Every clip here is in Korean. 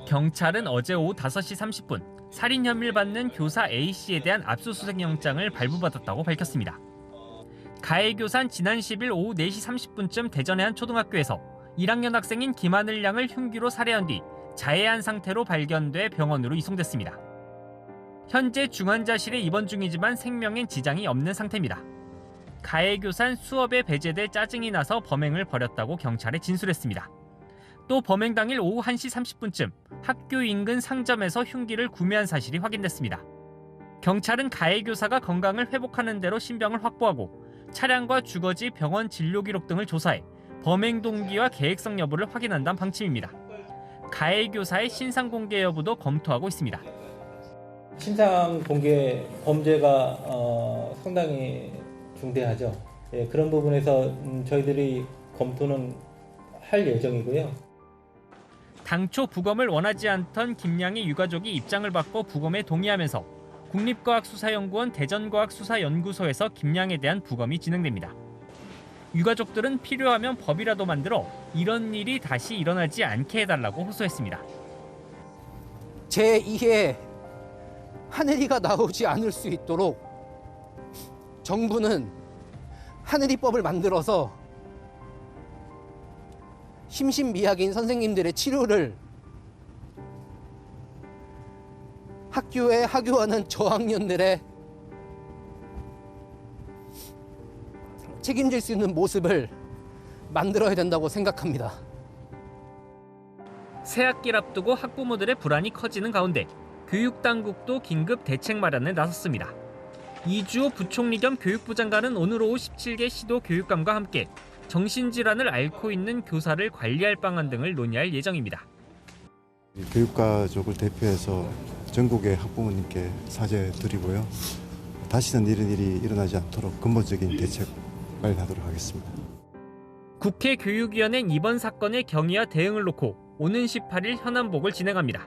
경찰은 어제 오후 5시 30분 살인 혐의를 받는 교사 A씨에 대한 압수수색 영장을 발부받았다고 밝혔습니다. 가해 교사는 지난 10일 오후 4시 30분쯤 대전의 한 초등학교에서 1학년 학생인 김하늘 양을 흉기로 살해한 뒤 자해한 상태로 발견돼 병원으로 이송됐습니다. 현재 중환자실에 입원 중이지만 생명엔 지장이 없는 상태입니다. 가해 교사는 수업에 배제돼 짜증이 나서 범행을 벌였다고 경찰에 진술했습니다. 또 범행 당일 오후 1시 30분쯤 학교 인근 상점에서 흉기를 구매한 사실이 확인됐습니다. 경찰은 가해 교사가 건강을 회복하는 대로 신병을 확보하고 차량과 주거지, 병원 진료 기록 등을 조사해 범행 동기와 계획성 여부를 확인한다는 방침입니다. 가해 교사의 신상 공개 여부도 검토하고 있습니다. 신상 공개 범죄가 상당히 중대하죠. 예, 그런 부분에서 저희들이 검토는 할 예정이고요. 당초 부검을 원하지 않던 김양의 유가족이 입장을 바꿔 부검에 동의하면서 국립과학수사연구원 대전과학수사연구소에서 김양에 대한 부검이 진행됩니다. 유가족들은 필요하면 법이라도 만들어 이런 일이 다시 일어나지 않게 해달라고 호소했습니다. 제2의 하늘이가 나오지 않을 수 있도록 정부는 하늘이법을 만들어서 심신미약인 선생님들의 치료를 학교에 하교하는 저학년들의 책임질 수 있는 모습을 만들어야 된다고 생각합니다. 새학기를 앞두고 학부모들의 불안이 커지는 가운데 교육당국도 긴급 대책 마련에 나섰습니다. 이주호 부총리 겸 교육부 장관은 오늘 오후 17개 시도 교육감과 함께 정신질환을 앓고 있는 교사를 관리할 방안 등을 논의할 예정입니다. 교육가족을 대표해서 전국의 학부모님께 사죄드리고요. 다시는 이런 일이 일어나지 않도록 근본적인 대책 마련하도록 하겠습니다. 국회 교육위원회는 이번 사건의 경위와 대응을 놓고 오는 18일 현안복을 진행합니다.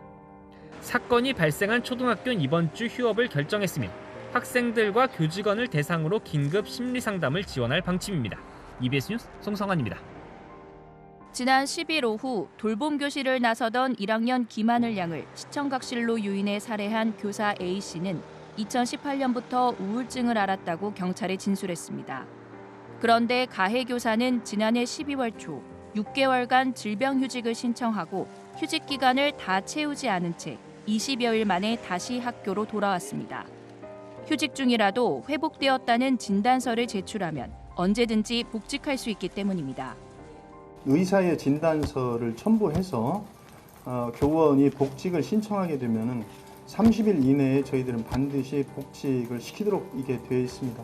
사건이 발생한 초등학교는 이번 주 휴업을 결정했으며 학생들과 교직원을 대상으로 긴급 심리상담을 지원할 방침입니다. EBS 뉴스 송성환입니다. 지난 10일 오후 돌봄 교실을 나서던 1학년 김하늘 양을 시청각실로 유인해 살해한 교사 A씨는 2018년부터 우울증을 앓았다고 경찰에 진술했습니다. 그런데 가해 교사는 지난해 12월 초 6개월간 질병휴직을 신청하고 휴직 기간을 다 채우지 않은 채 20여일 만에 다시 학교로 돌아왔습니다. 휴직 중이라도 회복되었다는 진단서를 제출하면 언제든지 복직할 수 있기 때문입니다. 의사의 진단서를 첨부해서 교원이 복직을 신청하게 되면 30일 이내에 저희들은 반드시 복직을 시키도록 이게 되어 있습니다.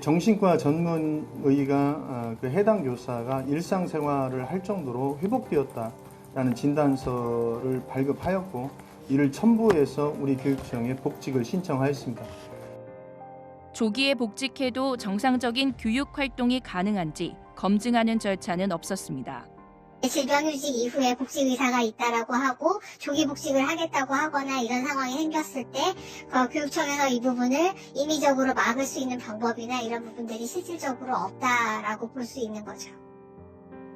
정신과 전문의가 그 해당 교사가 일상생활을 할 정도로 회복되었다라는 진단서를 발급하였고 이를 첨부해서 우리 교육청에 복직을 신청하였습니다. 조기에 복직해도 정상적인 교육 활동이 가능한지 검증하는 절차는 없었습니다. 질병휴직 이후에 복직 의사가 있다라고 하고 조기 복직을 하겠다고 하거나 이런 상황이 생겼을 때 교육청에서 이 부분을 임의적으로 막을 수 있는 방법이나 이런 부분들이 실질적으로 없다라고 볼 수 있는 거죠.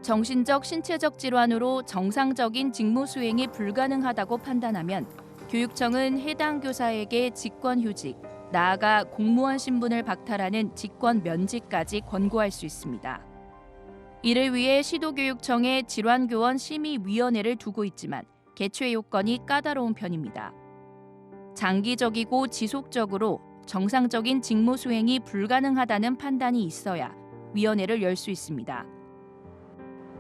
정신적, 신체적 질환으로 정상적인 직무 수행이 불가능하다고 판단하면 교육청은 해당 교사에게 직권휴직, 나아가 공무원 신분을 박탈하는 직권 면직까지 권고할 수 있습니다. 이를 위해 시도교육청에 질환교원 심의위원회를 두고 있지만 개최 요건이 까다로운 편입니다. 장기적이고 지속적으로 정상적인 직무 수행이 불가능하다는 판단이 있어야 위원회를 열 수 있습니다.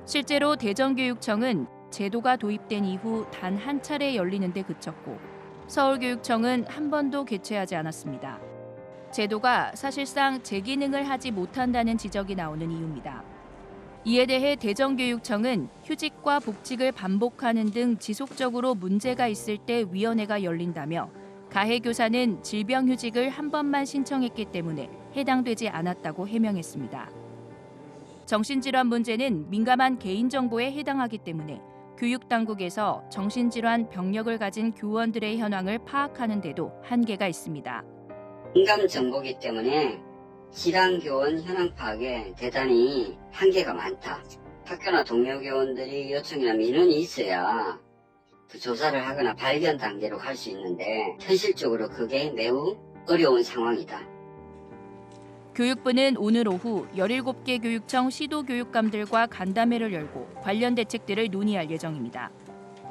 실제로 대전교육청은 제도가 도입된 이후 단 한 차례 열리는 데 그쳤고 서울교육청은 한 번도 개최하지 않았습니다. 제도가 사실상 제 기능을 하지 못한다는 지적이 나오는 이유입니다. 이에 대해 대전교육청은 휴직과 복직을 반복하는 등 지속적으로 문제가 있을 때 위원회가 열린다며 가해 교사는 질병휴직을 한 번만 신청했기 때문에 해당되지 않았다고 해명했습니다. 정신질환 문제는 민감한 개인정보에 해당하기 때문에 교육당국에서 정신질환 병력을 가진 교원들의 현황을 파악하는 데도 한계가 있습니다. 민감 정보이기 때문에 질환교원 현황 파악에 대단히 한계가 많다. 학교나 동료 교원들이 요청이나 민원이 있어야 그 조사를 하거나 발견 단계로 갈 수 있는데 현실적으로 그게 매우 어려운 상황이다. 교육부는 오늘 오후 17개 교육청 시도교육감들과 간담회를 열고 관련 대책들을 논의할 예정입니다.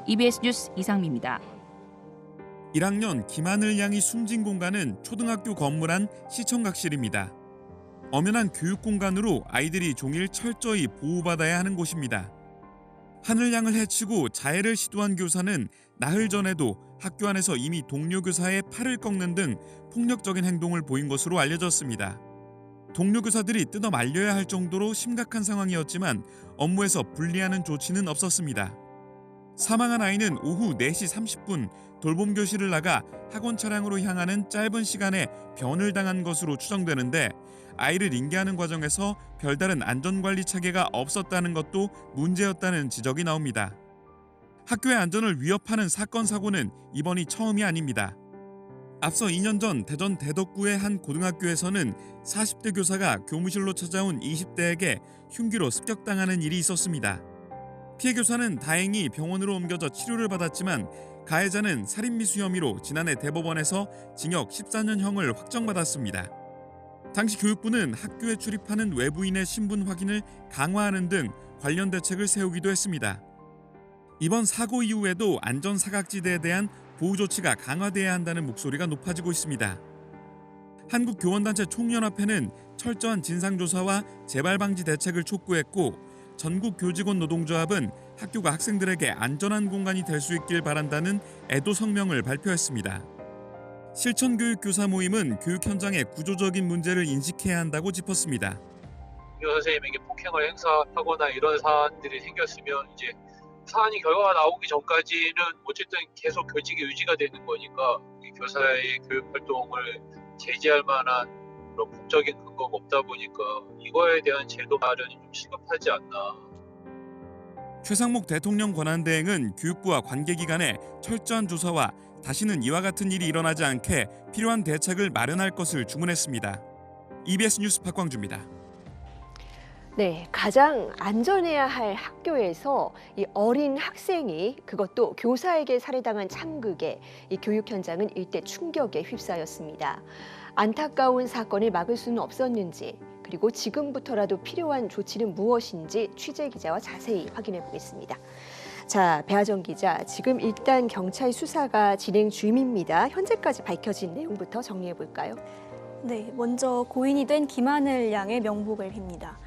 EBS 뉴스 이상미입니다. 1학년 김하늘 양이 숨진 공간은 초등학교 건물 안 시청각실입니다. 엄연한 교육 공간으로 아이들이 종일 철저히 보호받아야 하는 곳입니다. 하늘 양을 해치고 자해를 시도한 교사는 나흘 전에도 학교 안에서 이미 동료 교사의 팔을 꺾는 등 폭력적인 행동을 보인 것으로 알려졌습니다. 동료 교사들이 뜯어 말려야 할 정도로 심각한 상황이었지만 업무에서 분리하는 조치는 없었습니다. 사망한 아이는 오후 4시 30분 돌봄 교실을 나가 학원 차량으로 향하는 짧은 시간에 변을 당한 것으로 추정되는데 아이를 인계하는 과정에서 별다른 안전관리 체계가 없었다는 것도 문제였다는 지적이 나옵니다. 학교의 안전을 위협하는 사건 사고는 이번이 처음이 아닙니다. 앞서 2년 전 대전 대덕구의 한 고등학교에서는 40대 교사가 교무실로 찾아온 20대에게 흉기로 습격당하는 일이 있었습니다. 피해 교사는 다행히 병원으로 옮겨져 치료를 받았지만 가해자는 살인미수 혐의로 지난해 대법원에서 징역 14년형을 확정받았습니다. 당시 교육부는 학교에 출입하는 외부인의 신분 확인을 강화하는 등 관련 대책을 세우기도 했습니다. 이번 사고 이후에도 안전사각지대에 대한 보호 조치가 강화돼야 한다는 목소리가 높아지고 있습니다. 한국교원단체 총연합회는 철저한 진상조사와 재발방지 대책을 촉구했고 전국교직원 노동조합은 학교가 학생들에게 안전한 공간이 될 수 있길 바란다는 애도 성명을 발표했습니다. 실천교육교사 모임은 교육 현장의 구조적인 문제를 인식해야 한다고 짚었습니다. 교사 선생님에게 폭행을 행사하거나 이런 사안들이 생겼으면 이제 사안이 결과가 나오기 전까지는 어쨌든 계속 교직이 유지가 되는 거니까 교사의 교육 활동을 제지할 만한 그런 법적인 근거가 없다 보니까 이거에 대한 제도 마련이 좀 시급하지 않나. 최상목 대통령 권한대행은 교육부와 관계기관의 철저한 조사와 다시는 이와 같은 일이 일어나지 않게 필요한 대책을 마련할 것을 주문했습니다. EBS 뉴스 박광주입니다. 네, 가장 안전해야 할 학교에서 이 어린 학생이 그것도 교사에게 살해당한 참극에 이 교육 현장은 일대 충격에 휩싸였습니다. 안타까운 사건을 막을 수는 없었는지 그리고 지금부터라도 필요한 조치는 무엇인지 취재 기자와 자세히 확인해 보겠습니다. 자, 배하정 기자, 지금 일단 경찰 수사가 진행 중입니다. 현재까지 밝혀진 내용부터 정리해 볼까요? 네, 먼저 고인이 된 김하늘 양의 명복을 빕니다.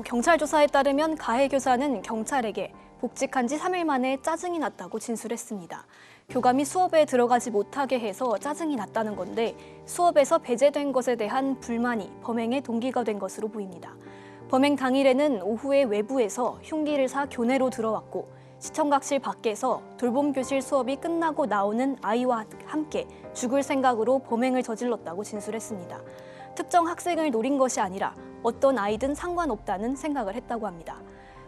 경찰 조사에 따르면 가해 교사는 경찰에게 복직한 지 3일 만에 짜증이 났다고 진술했습니다. 교감이 수업에 들어가지 못하게 해서 짜증이 났다는 건데 수업에서 배제된 것에 대한 불만이 범행의 동기가 된 것으로 보입니다. 범행 당일에는 오후에 외부에서 흉기를 사 교내로 들어왔고 시청각실 밖에서 돌봄교실 수업이 끝나고 나오는 아이와 함께 죽을 생각으로 범행을 저질렀다고 진술했습니다. 특정 학생을 노린 것이 아니라 어떤 아이든 상관없다는 생각을 했다고 합니다.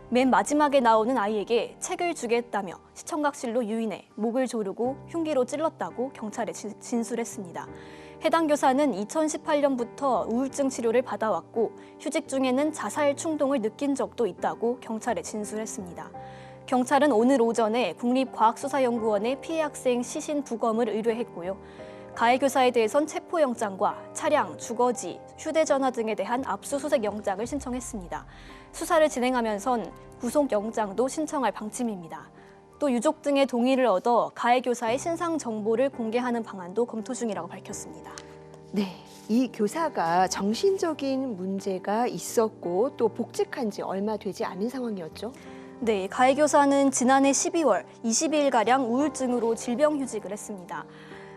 맨 마지막에 나오는 아이에게 책을 주겠다며 시청각실로 유인해 목을 조르고 흉기로 찔렀다고 경찰에 진술했습니다. 해당 교사는 2018년부터 우울증 치료를 받아왔고 휴직 중에는 자살 충동을 느낀 적도 있다고 경찰에 진술했습니다. 경찰은 오늘 오전에 국립과학수사연구원에 피해 학생 시신 부검을 의뢰했고요. 가해 교사에 대해선 체포영장과 차량, 주거지, 휴대전화 등에 대한 압수수색 영장을 신청했습니다. 수사를 진행하면선 구속영장도 신청할 방침입니다. 또 유족 등의 동의를 얻어 가해 교사의 신상 정보를 공개하는 방안도 검토 중이라고 밝혔습니다. 네, 이 교사가 정신적인 문제가 있었고 또 복직한 지 얼마 되지 않은 상황이었죠? 네, 가해 교사는 지난해 12월 22일가량 우울증으로 질병휴직을 했습니다.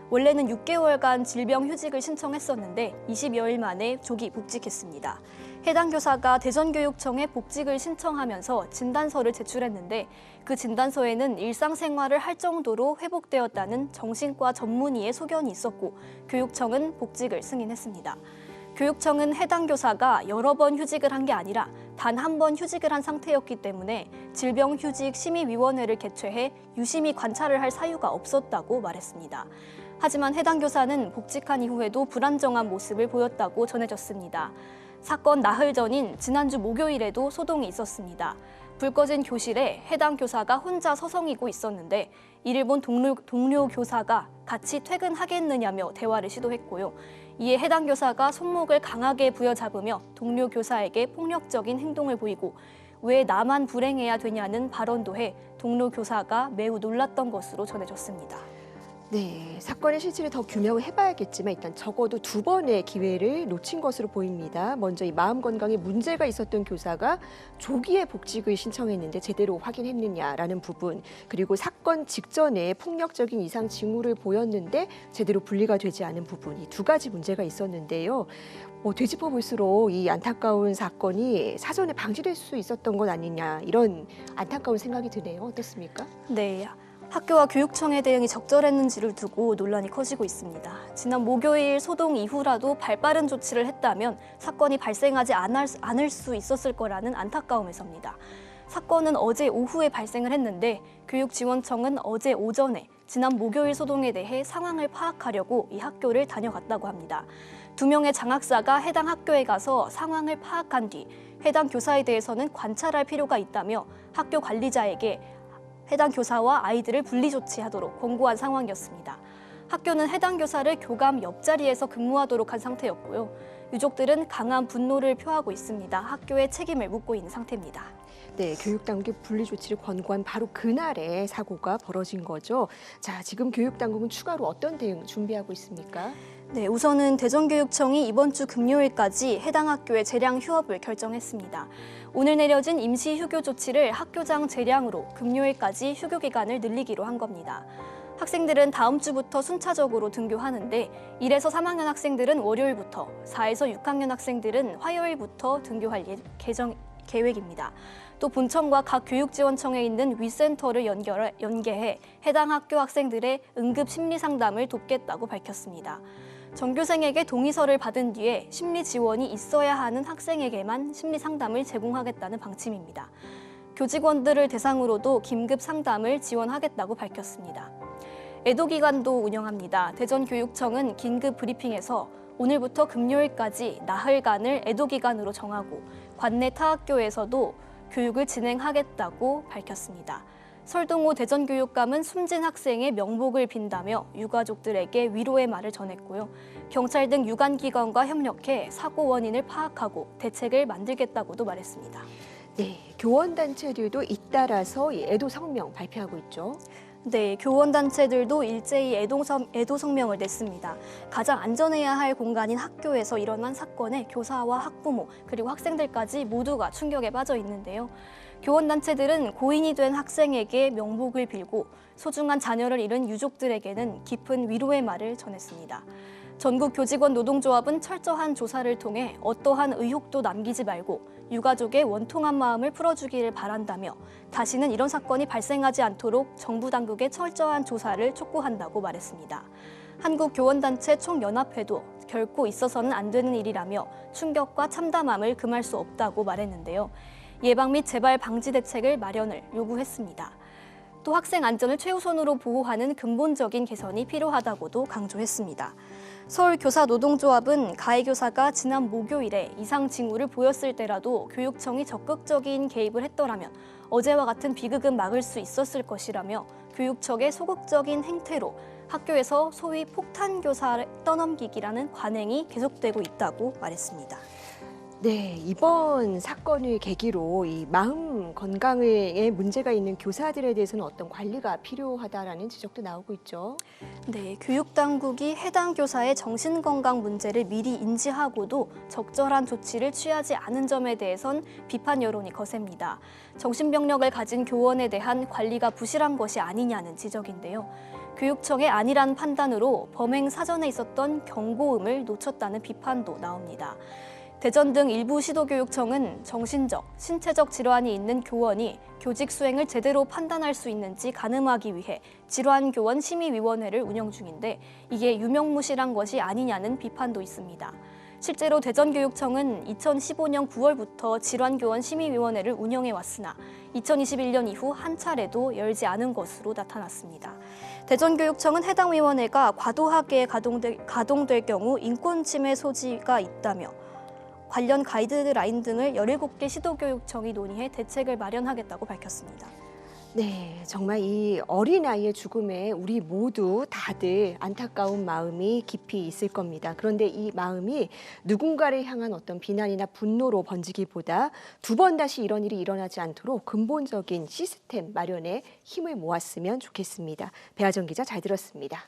원래는 6개월간 질병휴직을 신청했었는데 20여일 만에 조기 복직했습니다. 해당 교사가 대전교육청에 복직을 신청하면서 진단서를 제출했는데 그 진단서에는 일상생활을 할 정도로 회복되었다는 정신과 전문의의 소견이 있었고 교육청은 복직을 승인했습니다. 교육청은 해당 교사가 여러 번 휴직을 한 게 아니라 단 한 번 휴직을 한 상태였기 때문에 질병휴직심의위원회를 개최해 유심히 관찰을 할 사유가 없었다고 말했습니다. 하지만 해당 교사는 복직한 이후에도 불안정한 모습을 보였다고 전해졌습니다. 사건 나흘 전인 지난주 목요일에도 소동이 있었습니다. 불 꺼진 교실에 해당 교사가 혼자 서성이고 있었는데 이를 본 동료 교사가 같이 퇴근하겠느냐며 대화를 시도했고요. 이에 해당 교사가 손목을 강하게 부여잡으며 동료 교사에게 폭력적인 행동을 보이고 왜 나만 불행해야 되냐는 발언도 해 동료 교사가 매우 놀랐던 것으로 전해졌습니다. 네, 사건의 실체를 더 규명을 해봐야겠지만 일단 적어도 2번의 기회를 놓친 것으로 보입니다. 먼저 이 마음 건강에 문제가 있었던 교사가 조기에 복직을 신청했는데 제대로 확인했느냐라는 부분, 그리고 사건 직전에 폭력적인 이상 징후를 보였는데 제대로 분리가 되지 않은 부분, 이 2가지 문제가 있었는데요. 되짚어 볼수록 이 안타까운 사건이 사전에 방지될 수 있었던 건 아니냐, 이런 안타까운 생각이 드네요. 어떻습니까? 네. 학교와 교육청의 대응이 적절했는지를 두고 논란이 커지고 있습니다. 지난 목요일 소동 이후라도 발빠른 조치를 했다면 사건이 발생하지 않을 수 있었을 거라는 안타까움에서입니다. 사건은 어제 오후에 발생을 했는데 교육지원청은 어제 오전에 지난 목요일 소동에 대해 상황을 파악하려고 이 학교를 다녀갔다고 합니다. 2명의 장학사가 해당 학교에 가서 상황을 파악한 뒤 해당 교사에 대해서는 관찰할 필요가 있다며 학교 관리자에게 해당 교사와 아이들을 분리 조치하도록 권고한 상황이었습니다. 학교는 해당 교사를 교감 옆자리에서 근무하도록 한 상태였고요. 유족들은 강한 분노를 표하고 있습니다. 학교에 책임을 묻고 있는 상태입니다. 네, 교육당국 분리 조치를 권고한 바로 그날에 사고가 벌어진 거죠. 자, 지금 교육당국은 추가로 어떤 대응 준비하고 있습니까? 네, 우선은 대전교육청이 이번 주 금요일까지 해당 학교의 재량 휴업을 결정했습니다. 오늘 내려진 임시 휴교 조치를 학교장 재량으로 금요일까지 휴교 기간을 늘리기로 한 겁니다. 학생들은 다음 주부터 순차적으로 등교하는데 1에서 3학년 학생들은 월요일부터, 4에서 6학년 학생들은 화요일부터 등교할 계획입니다. 또 본청과 각 교육지원청에 있는 위센터를 연계해 해당 학교 학생들의 응급 심리 상담을 돕겠다고 밝혔습니다. 전교생에게 동의서를 받은 뒤에 심리 지원이 있어야 하는 학생에게만 심리 상담을 제공하겠다는 방침입니다. 교직원들을 대상으로도 긴급 상담을 지원하겠다고 밝혔습니다. 애도 기간도 운영합니다. 대전교육청은 긴급 브리핑에서 오늘부터 금요일까지 나흘간을 애도 기간으로 정하고 관내 타 학교에서도 교육을 진행하겠다고 밝혔습니다. 설동호 대전교육감은 숨진 학생의 명복을 빈다며 유가족들에게 위로의 말을 전했고요. 경찰 등 유관기관과 협력해 사고 원인을 파악하고 대책을 만들겠다고도 말했습니다. 네, 교원단체들도 잇따라서 애도 성명 발표하고 있죠. 네, 교원단체들도 일제히 애도 성명을 냈습니다. 가장 안전해야 할 공간인 학교에서 일어난 사건에 교사와 학부모 그리고 학생들까지 모두가 충격에 빠져 있는데요. 교원단체들은 고인이 된 학생에게 명복을 빌고 소중한 자녀를 잃은 유족들에게는 깊은 위로의 말을 전했습니다. 전국 교직원 노동조합은 철저한 조사를 통해 어떠한 의혹도 남기지 말고 유가족의 원통한 마음을 풀어주기를 바란다며 다시는 이런 사건이 발생하지 않도록 정부 당국의 철저한 조사를 촉구한다고 말했습니다. 한국교원단체 총연합회도 결코 있어서는 안 되는 일이라며 충격과 참담함을 금할 수 없다고 말했는데요. 예방 및 재발 방지 대책을 마련을 요구했습니다. 또 학생 안전을 최우선으로 보호하는 근본적인 개선이 필요하다고도 강조했습니다. 서울교사노동조합은 가해교사가 지난 목요일에 이상 징후를 보였을 때라도 교육청이 적극적인 개입을 했더라면 어제와 같은 비극은 막을 수 있었을 것이라며 교육청의 소극적인 행태로 학교에서 소위 폭탄 교사를 떠넘기기라는 관행이 계속되고 있다고 말했습니다. 네, 이번 사건을 계기로 이 마음 건강에 문제가 있는 교사들에 대해서는 어떤 관리가 필요하다라는 지적도 나오고 있죠. 네, 교육당국이 해당 교사의 정신건강 문제를 미리 인지하고도 적절한 조치를 취하지 않은 점에 대해선 비판 여론이 거셉니다. 정신병력을 가진 교원에 대한 관리가 부실한 것이 아니냐는 지적인데요. 교육청의 안일한 판단으로 범행 사전에 있었던 경고음을 놓쳤다는 비판도 나옵니다. 대전 등 일부 시도교육청은 정신적, 신체적 질환이 있는 교원이 교직 수행을 제대로 판단할 수 있는지 가늠하기 위해 질환교원 심의위원회를 운영 중인데 이게 유명무실한 것이 아니냐는 비판도 있습니다. 실제로 대전교육청은 2015년 9월부터 질환교원 심의위원회를 운영해왔으나 2021년 이후 한 차례도 열지 않은 것으로 나타났습니다. 대전교육청은 해당 위원회가 과도하게 가동될 경우 인권침해 소지가 있다며 관련 가이드라인 등을 17개 시도교육청이 논의해 대책을 마련하겠다고 밝혔습니다. 네, 정말 이 어린아이의 죽음에 우리 모두 다들 안타까운 마음이 깊이 있을 겁니다. 그런데 이 마음이 누군가를 향한 어떤 비난이나 분노로 번지기보다 두 번 다시 이런 일이 일어나지 않도록 근본적인 시스템 마련에 힘을 모았으면 좋겠습니다. 배아정 기자 잘 들었습니다.